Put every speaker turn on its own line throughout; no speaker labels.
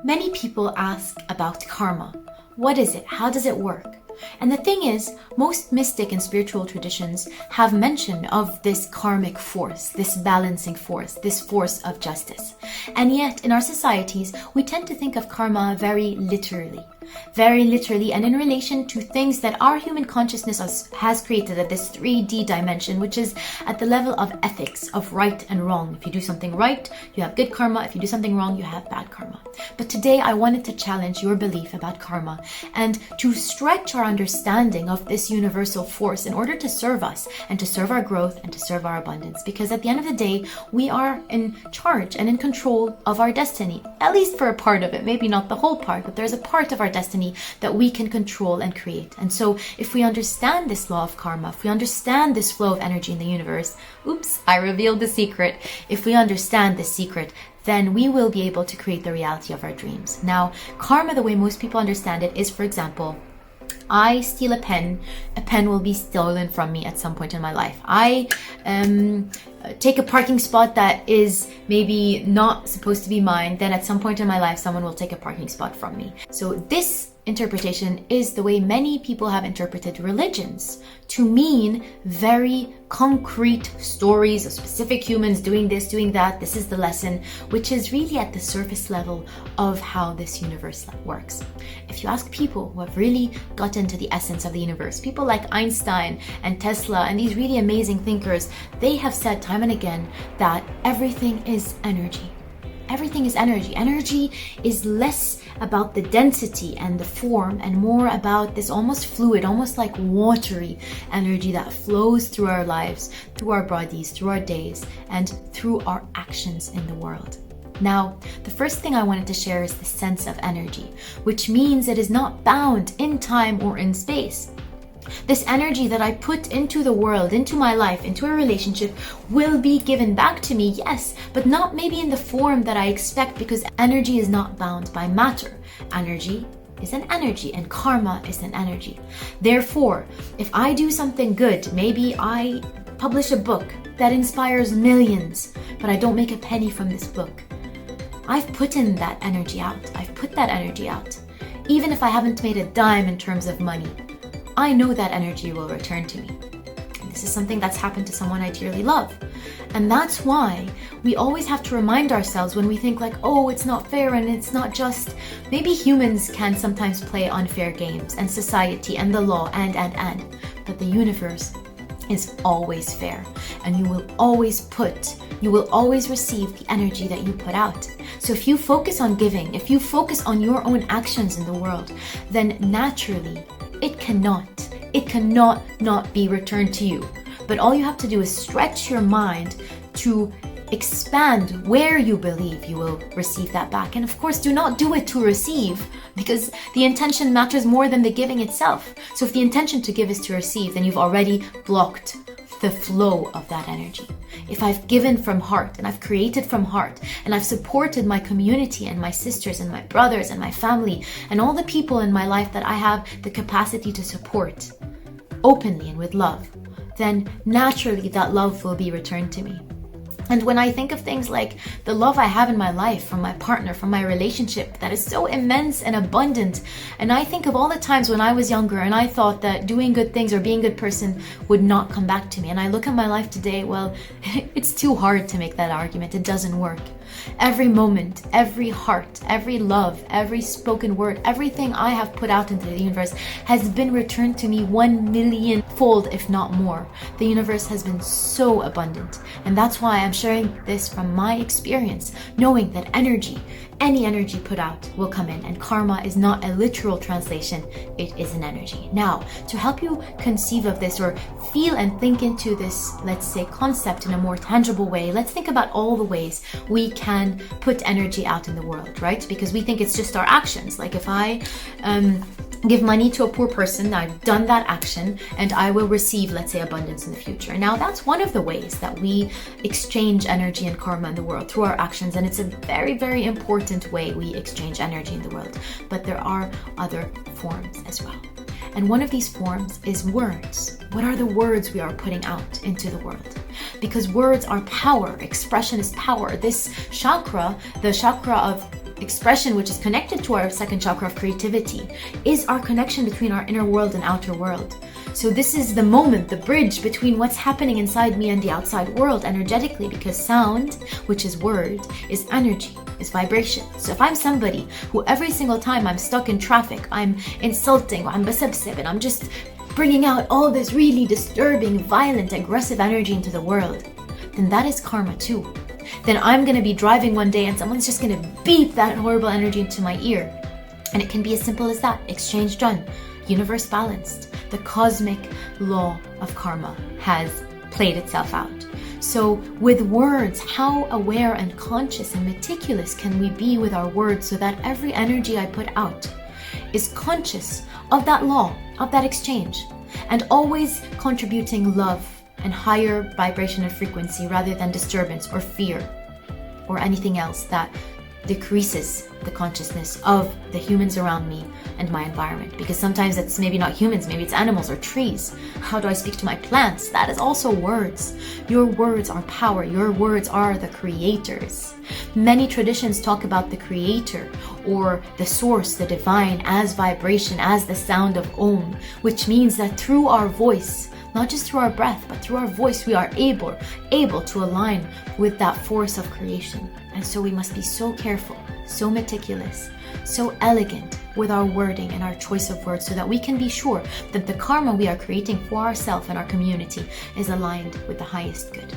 Many people ask about karma. What is it? How does it work? And the thing is, most mystic and spiritual traditions have mention of this karmic force, this balancing force, this force of justice. And yet, in our societies, we tend to think of karma very literally and in relation to things that our human consciousness has created at this 3D dimension, which is at the level of ethics, of right and wrong. If you do something right, you have good karma. If you do something wrong, you have bad karma. But today I wanted to challenge your belief about karma and to stretch our understanding of this universal force in order to serve us and to serve our growth and to serve our abundance. Because at the end of the day, we are in charge and in control of our destiny, at least for a part of it, maybe not the whole part, but there's a part of our destiny that we can control and create. And so if we understand this law of karma, if we understand this flow of energy in the universe, oops, I revealed the secret. If we understand this secret, then we will be able to create the reality of our dreams. Now, karma, the way most people understand it, is, for example, I steal a pen will be stolen from me at some point in my life. I take a parking spot that is maybe not supposed to be mine, then at some point in my life, someone will take a parking spot from me. So this interpretation is the way many people have interpreted religions, to mean very concrete stories of specific humans doing this, doing that. This is the lesson, which is really at the surface level of how this universe works. If you ask people who have really got into the essence of the universe, people like Einstein and Tesla and these really amazing thinkers, they have said time and again that everything is energy. Everything is energy. Energy is less about the density and the form and more about this almost fluid, almost like watery energy that flows through our lives, through our bodies, through our days, and through our actions in the world. Now, the first thing I wanted to share is the sense of energy, which means it is not bound in time or in space. This energy that I put into the world, into my life, into a relationship will be given back to me, yes, but not maybe in the form that I expect, because energy is not bound by matter. Energy is an energy and karma is an energy. Therefore, if I do something good, maybe I publish a book that inspires millions, but I don't make a penny from this book, I've put in that energy out. I've put that energy out. Even if I haven't made a dime in terms of money, I know that energy will return to me. And this is something that's happened to someone I dearly love. And that's why we always have to remind ourselves when we think like, oh, it's not fair and it's not just. Maybe humans can sometimes play unfair games, and society and the law and. But the universe is always fair. And you will always receive the energy that you put out. So if you focus on giving, if you focus on your own actions in the world, then naturally, it cannot not be returned to you. But all you have to do is stretch your mind to expand where you believe you will receive that back. And of course, do not do it to receive, because the intention matters more than the giving itself. So if the intention to give is to receive, then you've already blocked the flow of that energy. If I've given from heart and I've created from heart and I've supported my community and my sisters and my brothers and my family and all the people in my life that I have the capacity to support openly and with love, then naturally that love will be returned to me. And when I think of things like the love I have in my life from my partner, from my relationship that is so immense and abundant, and I think of all the times when I was younger and I thought that doing good things or being a good person would not come back to me, and I look at my life today, well, it's too hard to make that argument. It doesn't work. Every moment, every heart, every love, every spoken word, everything I have put out into the universe has been returned to me 1,000,000 fold, if not more. The universe has been so abundant. And that's why I'm sharing this from my experience, knowing that energy, any energy put out will come in, and karma is not a literal translation, it is an energy. Now, to help you conceive of this or feel and think into this, let's say, concept in a more tangible way, let's think about all the ways we can put energy out in the world, right? Because we think it's just our actions. Like if I give money to a poor person, I've done that action and I will receive, let's say, abundance in the future. Now, that's one of the ways that we exchange energy and karma in the world, through our actions, and it's a very, very important way we exchange energy in the world. But there are other forms as well. And one of these forms is words. What are the words we are putting out into the world? Because words are power. Expression is power. This chakra, the chakra of expression, which is connected to our second chakra of creativity, is our connection between our inner world and outer world. So this is the moment, the bridge between what's happening inside me and the outside world energetically, because sound, which is word, is energy, is vibration. So if I'm somebody who every single time I'm stuck in traffic, I'm insulting, I'm basabsib, and I'm just bringing out all this really disturbing, violent, aggressive energy into the world, then that is karma too. Then I'm going to be driving one day and someone's just going to beep that horrible energy into my ear. And it can be as simple as that. Exchange done. Universe balanced. The cosmic law of karma has played itself out. So with words, how aware and conscious and meticulous can we be with our words so that every energy I put out is conscious of that law, of that exchange, and always contributing love and higher vibration and frequency rather than disturbance or fear or anything else that decreases the consciousness of the humans around me and my environment. Because sometimes it's maybe not humans, maybe it's animals or trees. How do I speak to my plants? That is also words. Your words are power. Your words are the creators. Many traditions talk about the creator or the source, the divine, as vibration, as the sound of Om, which means that through our voice, not just through our breath, but through our voice, we are able to align with that force of creation. And so we must be so careful, so meticulous, so elegant with our wording and our choice of words so that we can be sure that the karma we are creating for ourselves and our community is aligned with the highest good.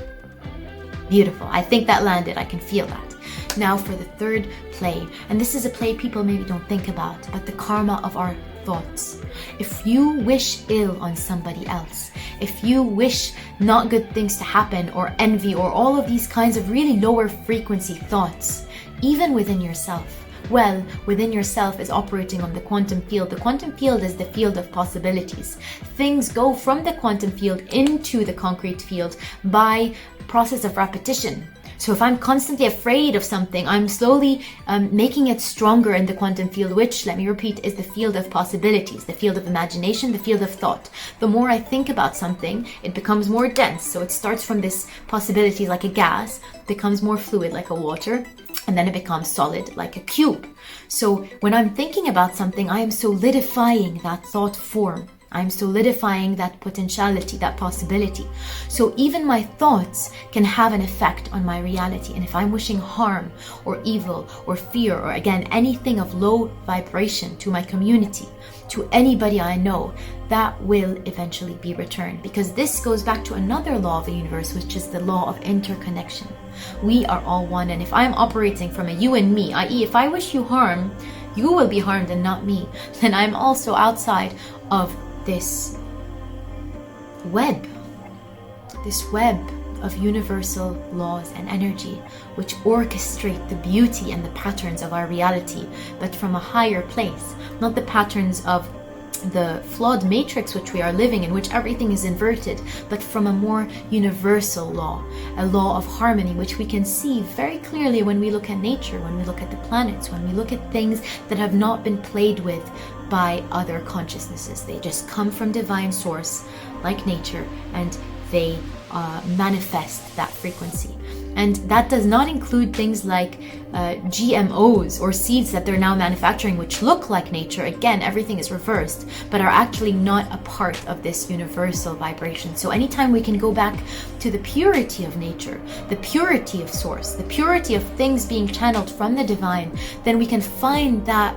Beautiful. I think that landed. I can feel that. Now for the third play, and this is a play people maybe don't think about, but the karma of our thoughts. If you wish ill on somebody else, if you wish not good things to happen or envy or all of these kinds of really lower frequency thoughts, even within yourself, well, within yourself is operating on the quantum field. The quantum field is the field of possibilities. Things go from the quantum field into the concrete field by process of repetition. So if I'm constantly afraid of something, I'm slowly making it stronger in the quantum field, which, let me repeat, is the field of possibilities, the field of imagination, the field of thought. The more I think about something, it becomes more dense. So it starts from this possibility like a gas, becomes more fluid like a water, and then it becomes solid like a cube. So when I'm thinking about something, I am solidifying that thought form. I'm solidifying that potentiality, that possibility. So even my thoughts can have an effect on my reality. And if I'm wishing harm or evil or fear or again, anything of low vibration to my community, to anybody I know, that will eventually be returned. Because this goes back to another law of the universe, which is the law of interconnection. We are all one. And if I'm operating from a you and me, i.e. if I wish you harm, you will be harmed and not me, then I'm also outside of this web of universal laws and energy which orchestrate the beauty and the patterns of our reality, but from a higher place, not the patterns of the flawed matrix which we are living in, which everything is inverted, but from a more universal law, a law of harmony, which we can see very clearly when we look at nature, when we look at the planets, when we look at things that have not been played with by other consciousnesses. They just come from divine source like nature, and they manifest that frequency. And that does not include things like GMOs or seeds that they're now manufacturing, which look like nature. Again, everything is reversed, but are actually not a part of this universal vibration. So anytime we can go back to the purity of nature, the purity of source, the purity of things being channeled from the divine, then we can find that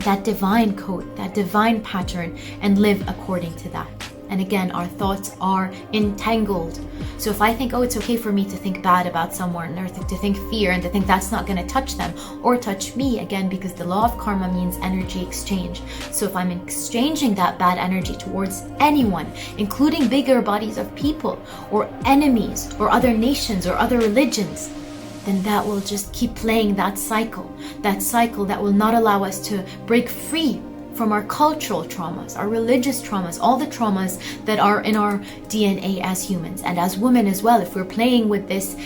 that divine code, that divine pattern, and live according to that. And again, our thoughts are entangled. So if I think, oh, it's okay for me to think bad about someone, or to think fear, and to think that's not going to touch them or touch me, again, because the law of karma means energy exchange. So if I'm exchanging that bad energy towards anyone, including bigger bodies of people or enemies or other nations or other religions, then that will just keep playing that cycle that will not allow us to break free from our cultural traumas, our religious traumas, all the traumas that are in our DNA as humans and as women as well. If we're playing with this,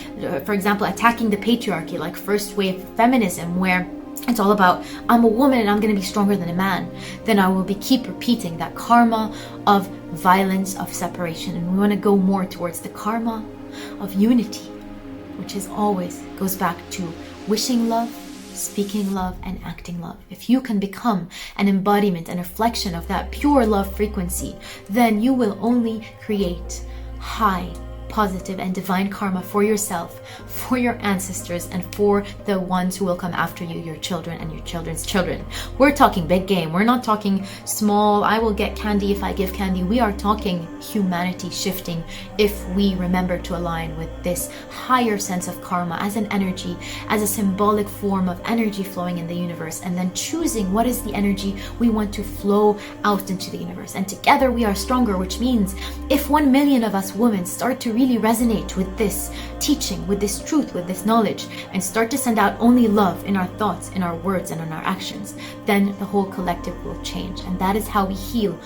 for example, attacking the patriarchy, like first wave feminism, where it's all about, I'm a woman and I'm going to be stronger than a man, then I will keep repeating that karma of violence, of separation. And we want to go more towards the karma of unity, which is always goes back to wishing love, speaking love and acting love, if you can become an embodiment and reflection of that pure love frequency, then you will only create high, positive and divine karma for yourself, for your ancestors, and for the ones who will come after you, your children and your children's children. We're talking big game. We're not talking small, I will get candy if I give candy. We are talking humanity shifting if we remember to align with this higher sense of karma as an energy, as a symbolic form of energy flowing in the universe, and then choosing what is the energy we want to flow out into the universe. And together we are stronger, which means if 1 million of us women start to really resonate with this teaching, with this truth, with this knowledge, and start to send out only love in our thoughts, in our words, and in our actions, then the whole collective will change. And that is how we heal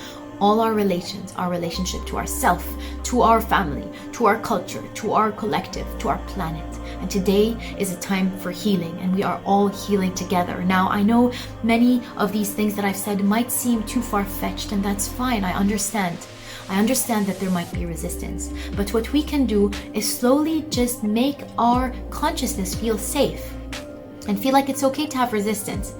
all our relations, our relationship to ourself, to our family, to our culture, to our collective, to our planet. And today is a time for healing, and we are all healing together. Now, I know many of these things that I've said might seem too far-fetched, and that's fine. I understand that there might be resistance, but what we can do is slowly just make our consciousness feel safe and feel like it's okay to have resistance.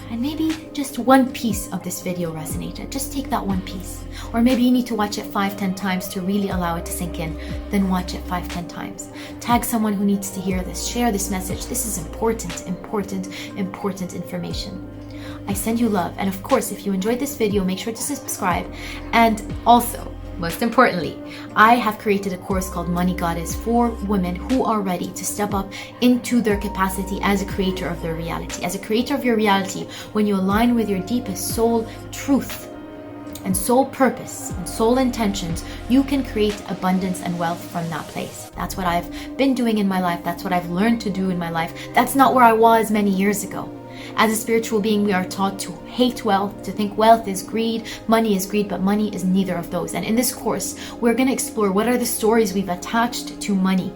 And maybe just one piece of this video resonated. Just take that one piece. Or maybe you need to watch it 5-10 times to really allow it to sink in. Then watch it 5-10 times. Tag someone who needs to hear this. Share this message. This is important information. I send you love, and of course, if you enjoyed this video, make sure to subscribe. And also, most importantly, I have created a course called Money Goddess for women who are ready to step up into their capacity as a creator of their reality. As a creator of your reality, when you align with your deepest soul truth and soul purpose and soul intentions, you can create abundance and wealth from that place. That's what I've been doing in my life. That's what I've learned to do in my life. That's not where I was many years ago. As a spiritual being, we are taught to hate wealth, to think wealth is greed, money is greed, but money is neither of those. And in this course, we're going to explore what are the stories we've attached to money.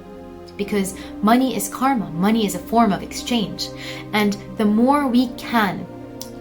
Because money is karma, money is a form of exchange. And the more we can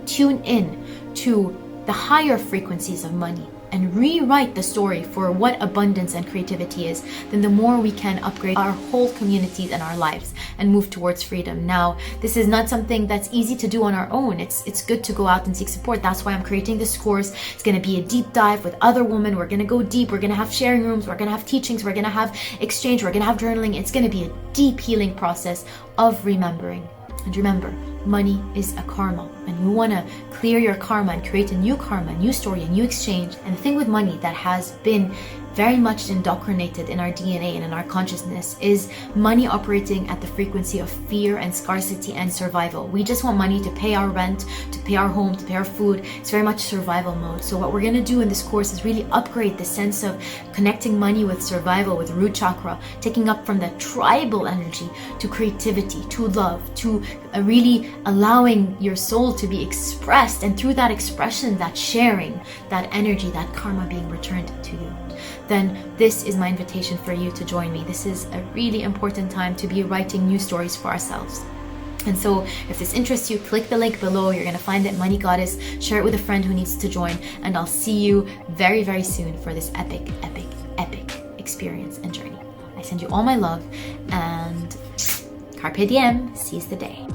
tune in to the higher frequencies of money and rewrite the story for what abundance and creativity is, then the more we can upgrade our whole communities and our lives and move towards freedom. Now, this is not something that's easy to do on our own. It's good to go out and seek support. That's why I'm creating this course. It's going to be a deep dive with other women. We're going to go deep. We're going to have sharing rooms. We're going to have teachings. We're going to have exchange. We're going to have journaling. It's going to be a deep healing process of remembering. And remember, money is a karma, and you want to clear your karma and create a new karma, a new story, a new exchange. And the thing with money that has been very much indoctrinated in our DNA and in our consciousness is money operating at the frequency of fear and scarcity and survival. We just want money to pay our rent, to pay our home, to pay our food. It's very much survival mode. So what we're going to do in this course is really upgrade the sense of connecting money with survival, with root chakra, taking up from the tribal energy to creativity, to love, to really allowing your soul to be expressed, and through that expression, that sharing, that energy, that karma being returned to you. Then this is my invitation for you to join me. This is a really important time to be writing new stories for ourselves. And so if this interests you, click the link below. You're going to find it, Money Goddess. Share it with a friend who needs to join. And I'll see you very, very soon for this epic experience and journey. I send you all my love, and carpe diem, seize the day.